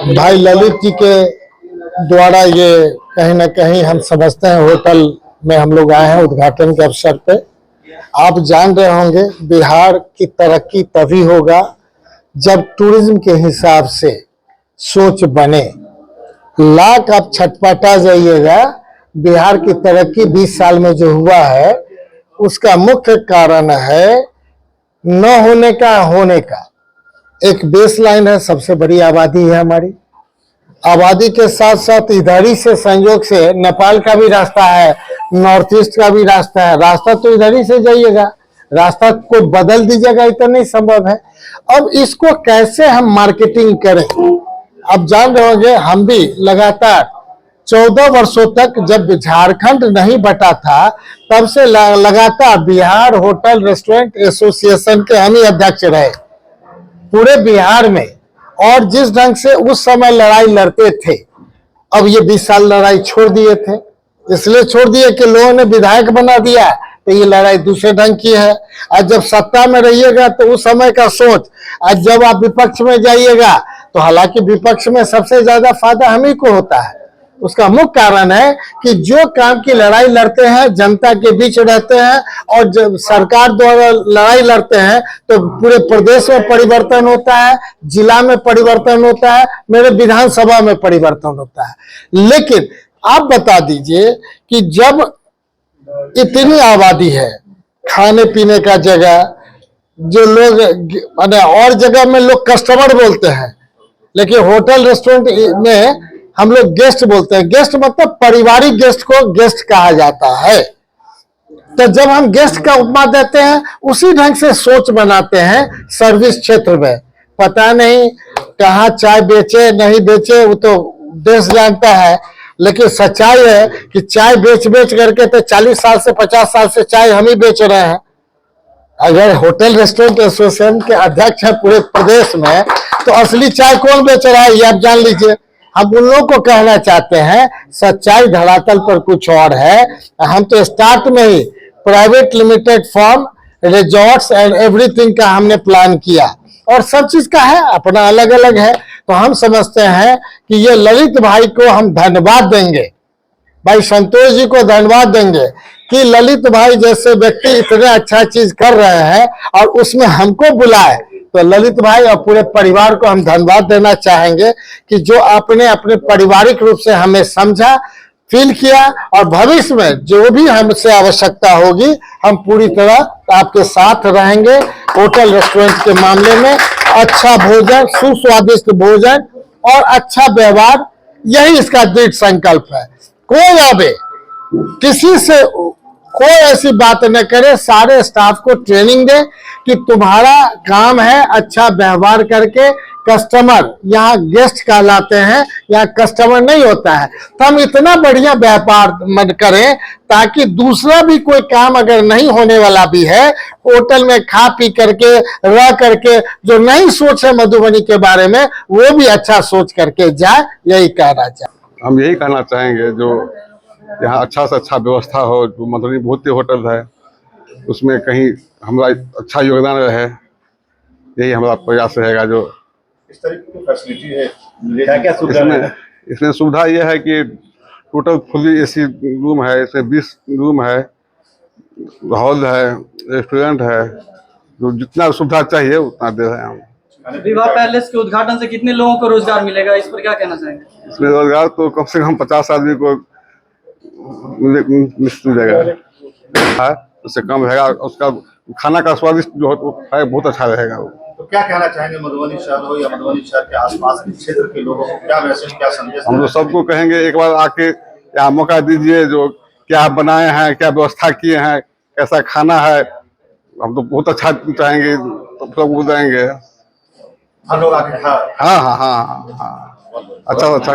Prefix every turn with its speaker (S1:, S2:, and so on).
S1: भाई ललित जी के द्वारा ये कहीं ना कहीं हम समझते हैं होटल में हम लोग आए हैं उद्घाटन के अवसर पे। आप जान रहे होंगे बिहार की तरक्की तभी होगा जब टूरिज्म के हिसाब से सोच बने। लाख आप छटपटा जाइएगा, बिहार की तरक्की 20 साल में जो हुआ है उसका मुख्य कारण है न होने का होने का। एक बेस लाइन है, सबसे बड़ी आबादी है हमारी। आबादी के साथ साथ इधर ही से संयोग से नेपाल का भी रास्ता है, नॉर्थ ईस्ट का भी रास्ता है। रास्ता तो इधर ही से जाइएगा, रास्ता को बदल दीजिएगा इतना नहीं संभव है। अब इसको कैसे हम मार्केटिंग करें? अब जान रहे होंगे हम भी लगातार 14 वर्षों तक जब झारखंड नहीं बटा था तब से लगातार बिहार होटल रेस्टोरेंट एसोसिएशन के हम ही अध्यक्ष रहे पूरे बिहार में। और जिस ढंग से उस समय लड़ाई लड़ते थे, अब ये 20 साल लड़ाई छोड़ दिए थे। इसलिए छोड़ दिए कि लोगों ने विधायक बना दिया, तो ये लड़ाई दूसरे ढंग की है। आज जब सत्ता में रहिएगा तो उस समय का सोच, आज जब आप विपक्ष में जाइएगा तो हालांकि विपक्ष में सबसे ज्यादा फायदा हम ही को होता है। उसका मुख्य कारण है कि जो काम की लड़ाई लड़ते हैं जनता के बीच रहते हैं, और जब सरकार द्वारा लड़ाई लड़ते हैं तो पूरे प्रदेश में परिवर्तन होता है, जिला में परिवर्तन होता है, मेरे विधानसभा में परिवर्तन होता है। लेकिन आप बता दीजिए कि जब इतनी आबादी है, खाने पीने का जगह, जो लोग माने और जगह में लोग कस्टमर बोलते हैं लेकिन होटल रेस्टोरेंट में हम लोग गेस्ट बोलते हैं। गेस्ट मतलब पारिवारिक गेस्ट को गेस्ट कहा जाता है। तो जब हम गेस्ट का उपमा देते हैं उसी ढंग से सोच बनाते हैं सर्विस क्षेत्र में। पता नहीं कहाँ चाय बेचे नहीं बेचे वो तो देश जानता है, लेकिन सच्चाई है कि चाय बेच बेच करके तो 40 साल से 50 साल से चाय हम ही बेच रहे हैं। अगर होटल रेस्टोरेंट एसोसिएशन के अध्यक्ष है पूरे प्रदेश में तो असली चाय कौन बेच रहा है ये आप जान लीजिए। हम उन लोगों को कहना चाहते हैं सच्चाई धरातल पर कुछ और है। हम तो स्टार्ट में ही private limited form resorts and everything का हमने प्लान किया और सब चीज का है अपना अलग अलग है। तो हम समझते हैं कि ये ललित भाई को हम धन्यवाद देंगे, भाई संतोष जी को धन्यवाद देंगे कि ललित भाई जैसे व्यक्ति इतने अच्छा चीज कर रहे हैं और उसमें हमको बुलाए। तो ललित भाई और पूरे परिवार को हम धन्यवाद देना चाहेंगे कि जो आपने अपने पारिवारिक रूप से हमें समझा, फील किया, और भविष्य में जो भी हमसे आवश्यकता होगी हम पूरी तरह आपके साथ रहेंगे। होटल रेस्टोरेंट के मामले में अच्छा भोजन, सुस्वादिष्ट भोजन और अच्छा व्यवहार, यही इसका दृढ़ संकल्प है। कोई आवे किसी से कोई ऐसी बात न करे, सारे स्टाफ को ट्रेनिंग दे कि तुम्हारा काम है अच्छा व्यवहार करके कस्टमर, यहाँ गेस्ट कहलाते हैं, यहाँ कस्टमर नहीं होता है। तो हम इतना बढ़िया व्यापार मन करें ताकि दूसरा भी कोई काम अगर नहीं होने वाला भी है, होटल में खा पी करके रह करके जो नहीं सोचे मधुबनी के बारे में वो भी अच्छा सोच करके जाए, यही कहना चाहें।
S2: हम यही कहना चाहेंगे जो यहाँ अच्छा से अच्छा व्यवस्था हो। जो मधुबनी बहुत ही होटल है उसमें कहीं हमारा अच्छा योगदान रहे, यही हमारा प्रयास रहेगा। जो
S3: इस तरीके की फैसिलिटी है, क्या सुविधा
S2: इसमें सुविधा यह है कि टोटल फुली एसी रूम है, इसमें 20 रूम है, हॉल है, रेस्टोरेंट है, जो जितना सुविधा चाहिए उतना दे रहे हैं हम।
S4: विवाह पैलेस के उद्घाटन से कितने लोगों को रोजगार मिलेगा, इस पर क्या कहना चाहेंगे?
S2: इसमें रोजगार तो कम से कम 50 आदमी को निश्चित मिलेगा, उससे कम रहेगा। उसका खाना का स्वादिष्ट जो है बहुत अच्छा रहेगा।
S3: तो क्या कहना चाहेंगे मधुबनी शहर हो या मधुबनी शहर के आसपास के क्षेत्र के लोगों को, क्या मैसेज, क्या संदेश?
S2: हम तो सबको कहेंगे एक बार आके यहाँ मौका दीजिए, जो क्या बनाए हैं, क्या व्यवस्था किए हैं, कैसा खाना है, हम तो बहुत अच्छा चाहेंगे तो सब बताएंगे।
S3: हम लोग आके
S2: हाँ हाँ हाँ हाँ, अच्छा अच्छा